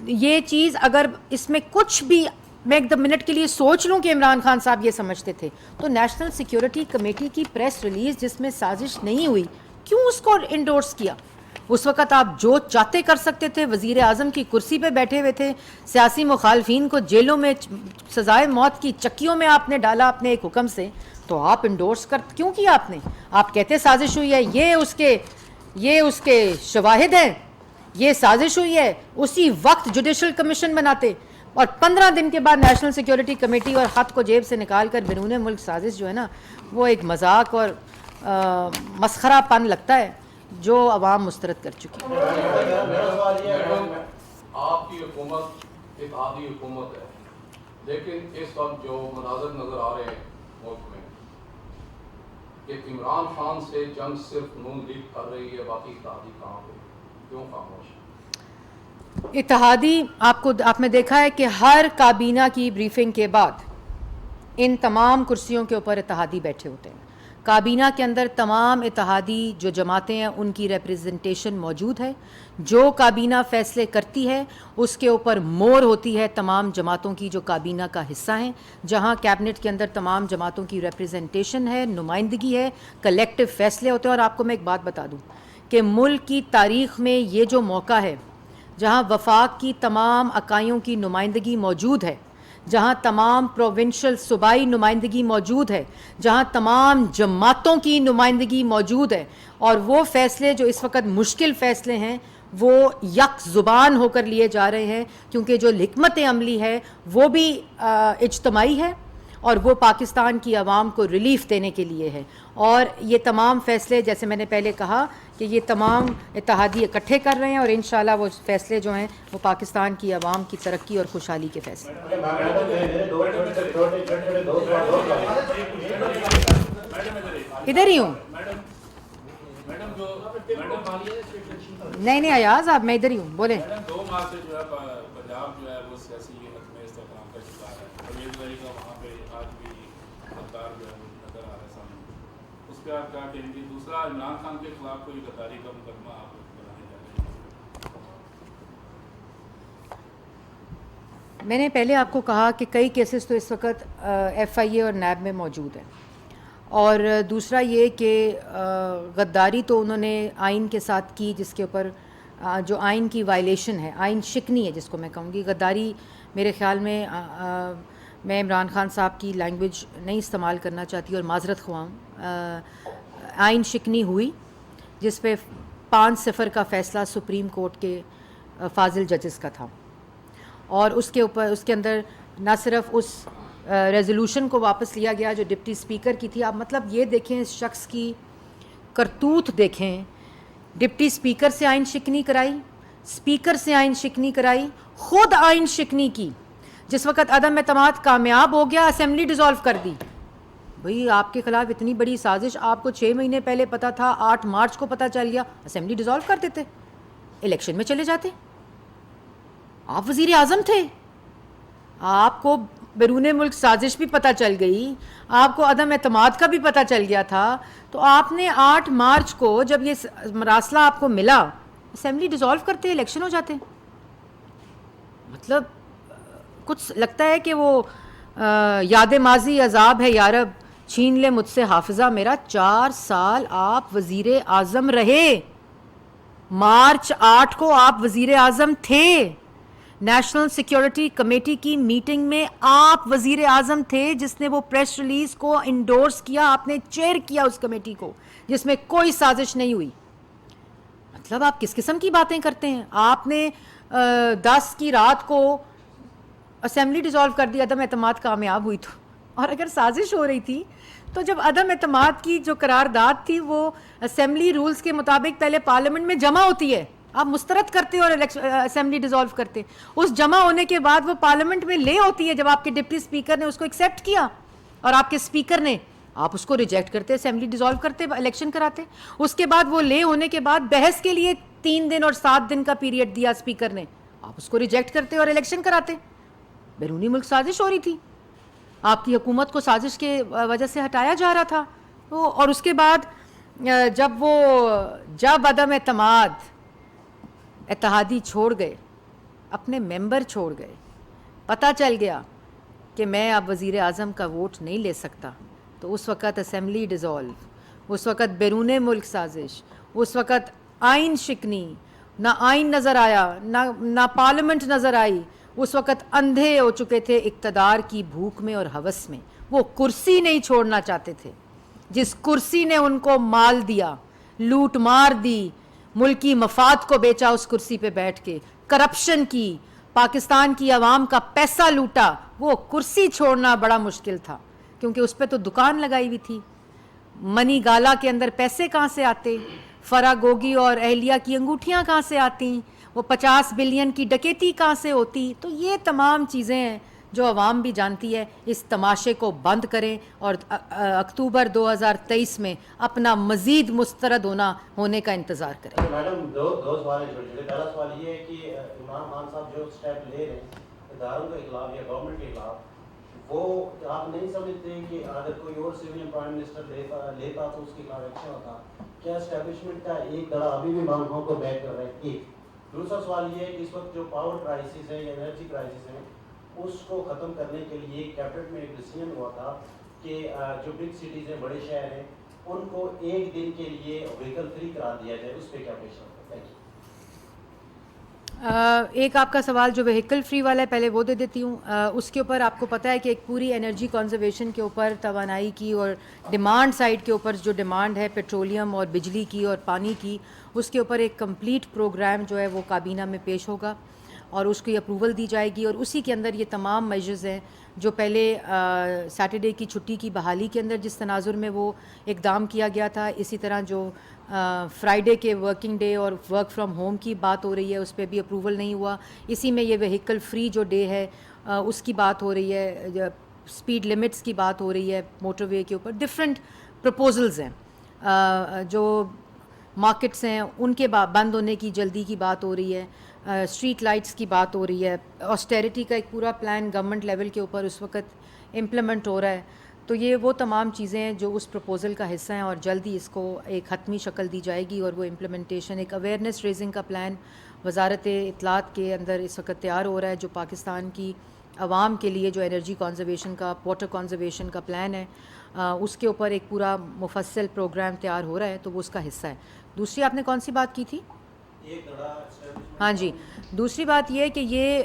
یہ چیز اگر اس میں کچھ بھی میں ایک منٹ کے لیے سوچ لوں کہ عمران خان صاحب یہ سمجھتے تھے، تو نیشنل سیکیورٹی کمیٹی کی پریس ریلیز جس میں سازش نہیں ہوئی، کیوں اس کو انڈورس کیا؟ اس وقت آپ جو چاہتے کر سکتے تھے، وزیر اعظم کی کرسی پہ بیٹھے ہوئے تھے، سیاسی مخالفین کو جیلوں میں سزائے موت کی چکیوں میں آپ نے ڈالا اپنے ایک حکم سے، تو آپ انڈورس کیوں کیا آپ نے؟ آپ کہتے سازش ہوئی ہے، یہ اس کے شواہد ہیں، یہ سازش ہوئی ہے. اسی وقت جوڈیشل کمیشن بناتے، اور 15 دن کے بعد نیشنل سیکیورٹی کمیٹی اور خط کو جیب سے نکال کر بیرون ملک سازش جو ہے نا، وہ ایک مذاق اور مسخرہ پن لگتا ہے جو عوام مسترد کر چکی ہے. آپ کی حکومت اتحادی حکومت ہے، لیکن اس وقت جو مناظر نظر آ رہے ہیں ملک میں کہ عمران خان سے جنگ صرف نون لیگ کر رہی ہے، باقی اتحادی کہاں پہ؟ کیوں خاموش؟ اتحادی آپ نے دیکھا ہے کہ ہر کابینہ کی بریفنگ کے بعد ان تمام کرسیوں کے اوپر اتحادی بیٹھے ہوتے ہیں. کابینہ کے اندر تمام اتحادی جو جماعتیں ہیں ان کی ریپریزنٹیشن موجود ہے. جو کابینہ فیصلے کرتی ہے اس کے اوپر مور ہوتی ہے تمام جماعتوں کی جو کابینہ کا حصہ ہیں. جہاں کیبنٹ کے اندر تمام جماعتوں کی ریپریزنٹیشن ہے، نمائندگی ہے، کلیکٹیو فیصلے ہوتے ہیں. اور آپ کو میں ایک بات بتا دوں کہ ملک کی تاریخ میں یہ جو موقع ہے جہاں وفاق کی تمام اکائیوں کی نمائندگی موجود ہے، جہاں تمام پروونشل صوبائی نمائندگی موجود ہے، جہاں تمام جماعتوں کی نمائندگی موجود ہے، اور وہ فیصلے جو اس وقت مشکل فیصلے ہیں وہ یک زبان ہو کر لیے جا رہے ہیں، کیونکہ جو حکمت عملی ہے وہ بھی اجتماعی ہے اور وہ پاکستان کی عوام کو ریلیف دینے کے لیے ہے. اور یہ تمام فیصلے جیسے میں نے پہلے کہا کہ یہ تمام اتحادی اکٹھے کر رہے ہیں، اور انشاءاللہ وہ فیصلے جو ہیں وہ پاکستان کی عوام کی ترقی اور خوشحالی کے فیصلے. ادھر ہی ہوں. نہیں ایاز آپ، میں ادھر ہی ہوں، بولیں. 2 ماہ سے جو ہے پنجاب جو ہے وہ سیاسی حق میں استحکام کا شکار ہے. پرویز بھائی کا وہاں پہ آج بھی غدار جو ہے وہ نظر آ رہا ہے سامنے. اس پہ آپ کیا کہیں گے؟ دوسرا، عمران خان کے خلاف کوئی غداری کا مقدمہ آپ بنانے جا رہے ہیں؟ میں نے پہلے آپ کو کہا کہ کئی کیسز تو اس وقت ایف آئی اے اور نیب میں موجود ہیں. اور دوسرا یہ کہ غداری تو انہوں نے آئین کے ساتھ کی، جس کے اوپر جو آئین کی وائلیشن ہے، آئین شکنی ہے جس کو میں کہوں گی. غداری میرے خیال میں میں عمران خان صاحب کی لینگویج نہیں استعمال کرنا چاہتی اور معذرت خواہ ہوں. آئین شکنی ہوئی جس پہ 5-0 کا فیصلہ سپریم کورٹ کے فاضل ججز کا تھا، اور اس کے اندر نہ صرف اس ریزولوشن کو واپس لیا گیا جو ڈپٹی اسپیکر کی تھی. آپ مطلب یہ دیکھیں اس شخص کی کرتوت دیکھیں. ڈپٹی اسپیکر سے آئین شکنی کرائی، اسپیکر سے آئین شکنی کرائی، خود آئین شکنی کی. جس وقت عدم اعتماد کامیاب ہو گیا اسمبلی ڈیزالو کر دی. بھئی آپ کے خلاف اتنی بڑی سازش آپ کو 6 مہینے پہلے پتہ تھا, 8 مارچ کو پتہ چل گیا, اسمبلی ڈیزالو کر دیتے, الیکشن میں چلے جاتے. آپ وزیر اعظم تھے, آپ کو بیرون ملک سازش بھی پتہ چل گئی, آپ کو عدم اعتماد کا بھی پتہ چل گیا تھا, تو آپ نے 8 مارچ کو جب یہ مراسلہ آپ کو ملا, اسمبلی ڈیزالو کرتے, الیکشن ہو جاتے. مطلب کچھ لگتا ہے کہ وہ یاد ماضی عذاب ہے یارب, چھین لے مجھ سے حافظہ میرا. 4 سال آپ وزیر اعظم رہے, مارچ 8 کو آپ وزیر اعظم تھے, نیشنل سیکیورٹی کمیٹی کی میٹنگ میں آپ وزیر اعظم تھے جس نے وہ پریس ریلیز کو انڈورس کیا, آپ نے چیئر کیا اس کمیٹی کو جس میں کوئی سازش نہیں ہوئی. مطلب آپ کس قسم کی باتیں کرتے ہیں؟ آپ نے 10 کی رات کو اسمبلی ڈیزالو کر دی, عدم اعتماد کامیاب ہوئی تو. اور اگر سازش ہو رہی تھی تو جب عدم اعتماد کی جو قرارداد تھی وہ اسمبلی رولز کے مطابق پہلے پارلیمنٹ میں جمع ہوتی ہے, آپ مسترد کرتے اور اسمبلی ڈیزالو کرتے, اس جمع ہونے کے بعد وہ پارلیمنٹ میں لے ہوتی ہے. جب آپ کے ڈپٹی اسپیکر نے اس کو ایکسیپٹ کیا اور آپ کے اسپیکر نے, آپ اس کو ریجیکٹ کرتے, اسمبلی ڈیزالو کرتے, الیکشن کراتے. اس کے بعد وہ لے ہونے کے بعد بحث کے لیے 3 دن اور 7 دن کا پیریڈ دیا اسپیکر نے, آپ اس کو ریجیکٹ کرتے اور الیکشن کراتے. بیرونی ملک سازش ہو رہی تھی, آپ کی حکومت کو سازش کے وجہ سے ہٹایا جا رہا تھا. اور اس کے بعد جب عدم اعتماد اتحادی چھوڑ گئے, اپنے ممبر چھوڑ گئے, پتہ چل گیا کہ میں اب وزیر اعظم کا ووٹ نہیں لے سکتا, تو اس وقت اسمبلی ڈیزالو, اس وقت بیرون ملک سازش, اس وقت آئین شکنی, نہ آئین نظر آیا, نہ پارلیمنٹ نظر آئی. اس وقت اندھے ہو چکے تھے اقتدار کی بھوک میں اور ہوس میں. وہ کرسی نہیں چھوڑنا چاہتے تھے, جس کرسی نے ان کو مال دیا, لوٹ مار دی, ملکی مفاد کو بیچا اس کرسی پہ بیٹھ کے, کرپشن کی, پاکستان کی عوام کا پیسہ لوٹا. وہ کرسی چھوڑنا بڑا مشکل تھا کیونکہ اس پہ تو دکان لگائی ہوئی تھی. منی گالا کے اندر پیسے کہاں سے آتے, فرا گوگی اور اہلیہ کی انگوٹھیاں کہاں سے آتی, وہ 50 بلین کی ڈکیتی کہاں سے ہوتی. تو یہ تمام چیزیں ہیں جو عوام بھی جانتی ہے. اس تماشے کو بند کریں اور اکتوبر 2023 میں اپنا مزید مسترد ہونے کا انتظار کریں. میڈم دو سوال ہیں چھوٹے چھوٹے. پہلا سوال یہ ہے کہ عمران خان صاحب جو اسٹیپ لے رہے ہیں اداروں کے خلاف یا گورنمنٹ کے خلاف, وہ آپ نہیں سمجھتے کہ اگر کوئی اور سویلین پرائم منسٹر لیتا تو اس کے خلاف ایکشن ہوتا؟ کیا اسٹیبلشمنٹ کا ایک دڑا ابھی بھی مانگوں کو بیک کر رہے ہیں؟ ایک دوسرا سوال یہ ہے کہ اس وقت جو پاور کرائسس ہے یا انرجی کرائسس ہے اس کو ختم کرنے کے لیے کیبنٹ میں ایک ڈیسیژن ہوا تھا کہ جو بگ سٹیز ہیں, بڑے شہر ہیں, ان کو 1 دن کے لیے وہیکل فری کرا دیا جائے. اس پہ کیا پیش ہوتا ہے؟ ایک آپ کا سوال جو وہیکل فری والا ہے پہلے وہ دے دیتی ہوں. اس کے اوپر آپ کو پتہ ہے کہ ایک پوری انرجی کنزرویشن کے اوپر, توانائی کی اور ڈیمانڈ سائڈ کے اوپر جو ڈیمانڈ ہے پیٹرولیم اور بجلی کی اور پانی کی, اس کے اوپر ایک کمپلیٹ پروگرام جو ہے وہ کابینہ میں پیش ہوگا اور اس کی اپروول دی جائے گی. اور اسی کے اندر یہ تمام میجرز ہیں جو پہلے سیٹرڈے کی چھٹی کی بحالی کے اندر جس تناظر میں وہ اقدام کیا گیا تھا, اسی طرح جو فرائیڈے کے ورکنگ ڈے اور ورک فرام ہوم کی بات ہو رہی ہے اس پہ بھی اپروول نہیں ہوا. اسی میں یہ وہیکل فری جو ڈے ہے اس کی بات ہو رہی ہے, اسپیڈ لمٹس کی بات ہو رہی ہے موٹر وے کے اوپر. ڈفرینٹ پرپوزلز ہیں, جو مارکیٹس ہیں ان کے بند ہونے کی جلدی کی بات ہو رہی ہے, اسٹریٹ لائٹس کی بات ہو رہی ہے, آسٹیریٹی کا ایک پورا پلان گورنمنٹ لیول کے اوپر اس وقت امپلیمنٹ ہو رہا ہے. تو یہ وہ تمام چیزیں ہیں جو اس پروپوزل کا حصہ ہیں اور جلدی اس کو ایک حتمی شکل دی جائے گی. اور وہ امپلیمنٹیشن, ایک اویئرنیس ریزنگ کا پلان وزارت اطلاعات کے اندر اس وقت تیار ہو رہا ہے, جو پاکستان کی عوام کے لیے جو انرجی کنزرویشن کا, واٹر کنزرویشن کا پلان ہے, اس کے اوپر ایک پورا مفصل پروگرام تیار ہو رہا ہے. تو وہ اس کا حصہ ہے. دوسری آپ نے کون سی بات کی تھی؟ ہاں جی, دوسری بات یہ ہے کہ یہ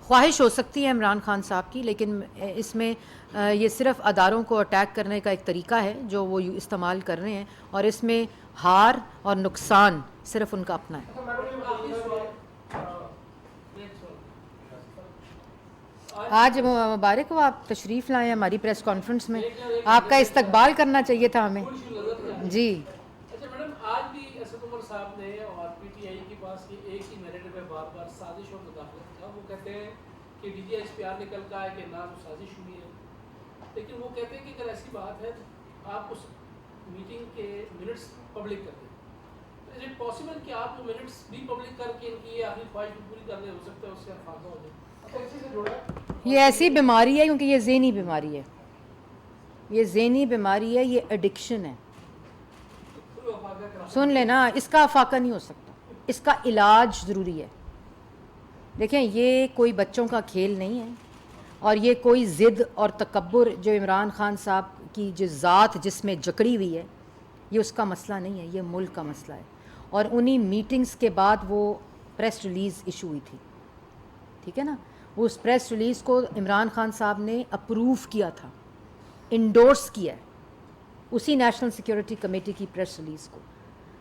خواہش ہو سکتی ہے عمران خان صاحب کی, لیکن اس میں یہ صرف اداروں کو اٹیک کرنے کا ایک طریقہ ہے جو وہ استعمال کر رہے ہیں, اور اس میں ہار اور نقصان صرف ان کا اپنا ہے. آج مبارک ہو, آپ تشریف لائیں ہماری پریس کانفرنس میں, آپ کا استقبال کرنا چاہیے تھا ہمیں. جی اچھا میڈم, آج بھی اسد عمر صاحب نے اور پی ٹی آئی کے پاس یہ ایک ہی نیریٹو ہے بار بار, سازش اور مداخلت کا. وہ کہتے ہیں کہ D G S P R نے کل کہا ہے کہ نہ تو سازش ہوئی ہے, لیکن وہ کہتے ہیں کہ اگر ایسی بات ہے تو آپ اس میٹنگ کے منٹس پبلک کر دیں. از اٹ پاسبل کہ آپ وہ منٹس بھی پبلک کر کے ان کی یہ آخری خواہش بھی پوری کر دیں؟ ہو سکتا ہے اس سے افاقہ ہو جائے. اچھا اسی سے جڑا ہے یہ ایسی بیماری ہے کیونکہ یہ ذہنی بیماری ہے, یہ ذہنی بیماری ہے, یہ ایڈکشن ہے. سن لینا, اس کا افاقہ نہیں ہو سکتا, اس کا علاج ضروری ہے. دیکھیں یہ کوئی بچوں کا کھیل نہیں ہے, اور یہ کوئی ضد اور تکبر جو عمران خان صاحب کی جو ذات جس میں جکڑی ہوئی ہے, یہ اس کا مسئلہ نہیں ہے, یہ ملک کا مسئلہ ہے. اور انہی میٹنگز کے بعد وہ پریس ریلیز ایشو ہوئی تھی, ٹھیک ہے نا, اس پریس ریلیز کو عمران خان صاحب نے اپروو کیا تھا, انڈورس کیا ہے اسی نیشنل سیکیورٹی کمیٹی کی پریس ریلیز کو.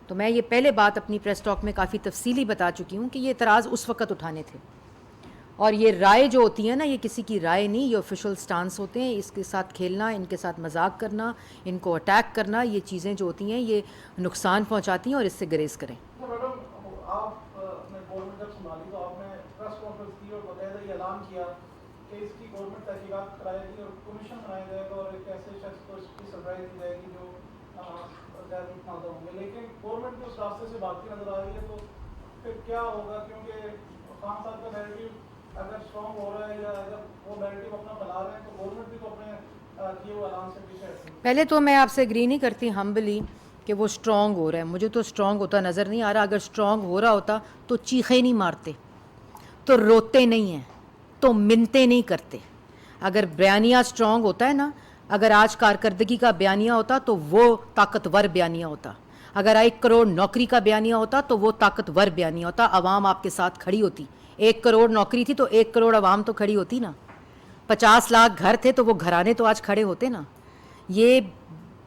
تو میں یہ پہلے بات اپنی پریس ٹاک میں کافی تفصیلی بتا چکی ہوں کہ یہ اعتراض اس وقت اٹھانے تھے, اور یہ رائے جو ہوتی ہے نا, یہ کسی کی رائے نہیں, یہ آفیشل سٹانس ہوتے ہیں. اس کے ساتھ کھیلنا, ان کے ساتھ مذاق کرنا, ان کو اٹیک کرنا, یہ چیزیں جو ہوتی ہیں یہ نقصان پہنچاتی ہیں, اور اس سے گریز کریں. میڈم آپ نے گورنمنٹ جب سنبھالی تو آپ نے پریس کانفرنس کی اور باقاعدہ یہ اعلان کیا کہ اس کی گورنمنٹ تحقیقات کرائے گی اور کمیشن بنایا جائے گا اور ایک ایسے شخص کو اس کی سرپرائز دی جائے گی جو غیر متنازع ہوں گے. لیکن گورنمنٹ جو اس راستے سے بھاگتی نظر آ رہی ہے, تو پھر کیا ہوگا؟ کیونکہ خان صاحب کا نیریٹو اگر اسٹرانگ ہو رہا ہے یا اگر وہ نیریٹو اپنا پھیلا رہے ہیں تو گورنمنٹ بھی تو اپنے کیے ہوئے اعلان سے پیچھے ہٹتی ہے. پہلے تو میں آپ سے اگری نہیں کرتی ہمبلی کہ وہ اسٹرانگ ہو رہا ہے, مجھے تو اسٹرانگ ہوتا نظر نہیں آ رہا. اگر اسٹرانگ ہو رہا ہوتا تو چیخے نہیں مارتے, تو روتے نہیں ہیں, تو منتے نہیں کرتے. اگر بیانیہ اسٹرانگ ہوتا ہے نا, اگر آج کارکردگی کا بیانیہ ہوتا تو وہ طاقتور بیانیہ ہوتا. اگر 1 کروڑ نوکری کا بیانیہ ہوتا تو وہ طاقتور بیانیہ ہوتا, عوام آپ کے ساتھ کھڑی ہوتی. 1 کروڑ نوکری تھی تو 1 کروڑ عوام تو کھڑی ہوتی نا. 50 لاکھ گھر تھے تو وہ گھرانے تو آج کھڑے ہوتے نا. یہ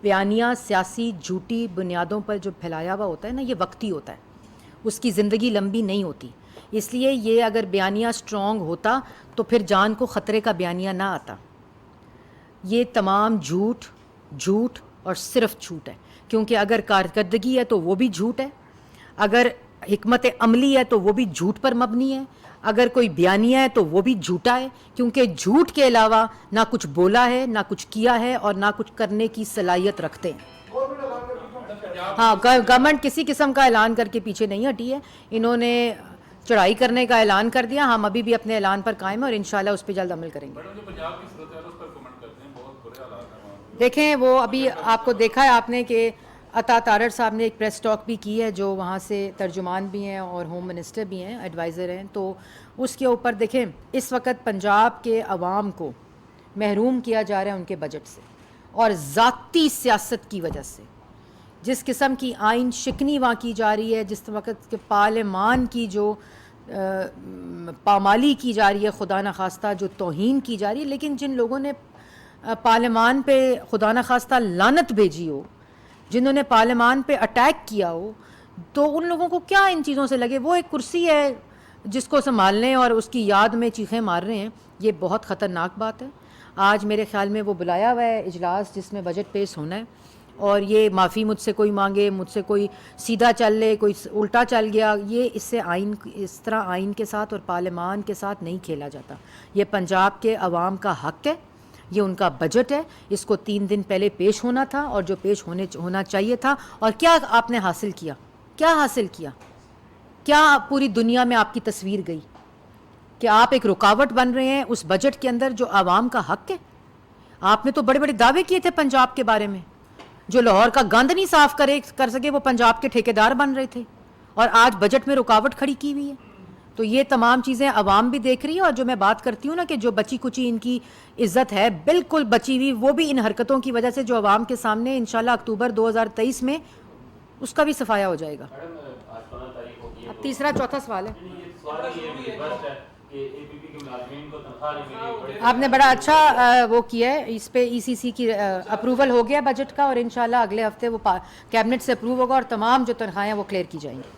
بیانیہ سیاسی جھوٹی بنیادوں پر جو پھیلایا ہوا ہوتا ہے نا, یہ وقتی ہوتا ہے, اس کی زندگی لمبی نہیں ہوتی. اس لیے یہ اگر بیانیہ اسٹرانگ ہوتا تو پھر جان کو خطرے کا بیانیہ نہ آتا. یہ تمام جھوٹ اور صرف جھوٹ ہے, کیونکہ اگر کارکردگی ہے تو وہ بھی جھوٹ ہے, اگر حکمت عملی ہے تو وہ بھی جھوٹ پر مبنی ہے, اگر کوئی بیانیہ ہے تو وہ بھی جھوٹا ہے, کیونکہ جھوٹ کے علاوہ نہ کچھ بولا ہے, نہ کچھ کیا ہے, اور نہ کچھ کرنے کی صلاحیت رکھتے ہیں. ہاں, گورنمنٹ کسی قسم کا اعلان کر کے پیچھے نہیں ہٹی ہے. انہوں نے چڑھائی کرنے کا اعلان کر دیا, ہم ابھی بھی اپنے اعلان پر قائم ہیں اور انشاءاللہ اس پہ جلد عمل کریں گے. دیکھیں وہ ابھی آپ کو دیکھا ہے آپ نے کہ عطا تارڑ صاحب نے ایک پریس ٹاک بھی کی ہے, جو وہاں سے ترجمان بھی ہیں اور ہوم منسٹر بھی ہیں, ایڈوائزر ہیں. تو اس کے اوپر دیکھیں اس وقت پنجاب کے عوام کو محروم کیا جا رہا ہے ان کے بجٹ سے, اور ذاتی سیاست کی وجہ سے. جس قسم کی آئین شکنی وہاں کی جا رہی ہے, جس وقت کے پارلیمان کی جو پامالی کی جا رہی ہے, خدا نخواستہ جو توہین کی جا رہی ہے. لیکن جن لوگوں نے پارلیمان پہ خدا نخواستہ لعنت بھیجی ہو, جنہوں نے پارلیمان پہ اٹیک کیا ہو, تو ان لوگوں کو کیا ان چیزوں سے لگے؟ وہ ایک کرسی ہے جس کو سنبھالنے اور اس کی یاد میں چیخیں مار رہے ہیں. یہ بہت خطرناک بات ہے. آج میرے خیال میں وہ بلایا ہوا ہے اجلاس جس میں بجٹ پیش ہونا ہے, اور یہ معافی مجھ سے کوئی مانگے, مجھ سے کوئی سیدھا چل لے, کوئی الٹا چل گیا, یہ اس سے آئین اس طرح آئین کے ساتھ اور پارلیمان کے ساتھ نہیں کھیلا جاتا. یہ پنجاب کے عوام کا حق ہے, یہ ان کا بجٹ ہے, اس کو 3 دن پہلے پیش ہونا تھا, اور جو پیش ہونا چاہیے تھا. اور کیا آپ نے حاصل کیا؟ کیا حاصل کیا؟ کیا پوری دنیا میں آپ کی تصویر گئی کہ آپ ایک رکاوٹ بن رہے ہیں اس بجٹ کے اندر جو عوام کا حق ہے؟ آپ نے تو بڑے بڑے دعوے کیے تھے پنجاب کے بارے میں. جو لاہور کا گند نہیں صاف کر سکے وہ پنجاب کے ٹھیکیدار بن رہے تھے, اور آج بجٹ میں رکاوٹ کھڑی کی ہوئی ہے. تو یہ تمام چیزیں عوام بھی دیکھ رہی ہے. اور جو میں بات کرتی ہوں نا کہ جو بچی کچی ان کی عزت ہے بالکل بچی ہوئی, وہ بھی ان حرکتوں کی وجہ سے جو عوام کے سامنے انشاءاللہ اکتوبر 2023 میں اس کا بھی صفایا ہو جائے گا. اب تیسرا چوتھا سوال ہے. آپ نے بڑا اچھا وہ کیا ہے, اس پہ ای سی سی کی اپروول ہو گیا بجٹ کا, اور انشاءاللہ اگلے ہفتے وہ کیبنٹ سے اپروو ہوگا اور تمام جو تنخواہیں وہ کلیئر کی جائیں گی.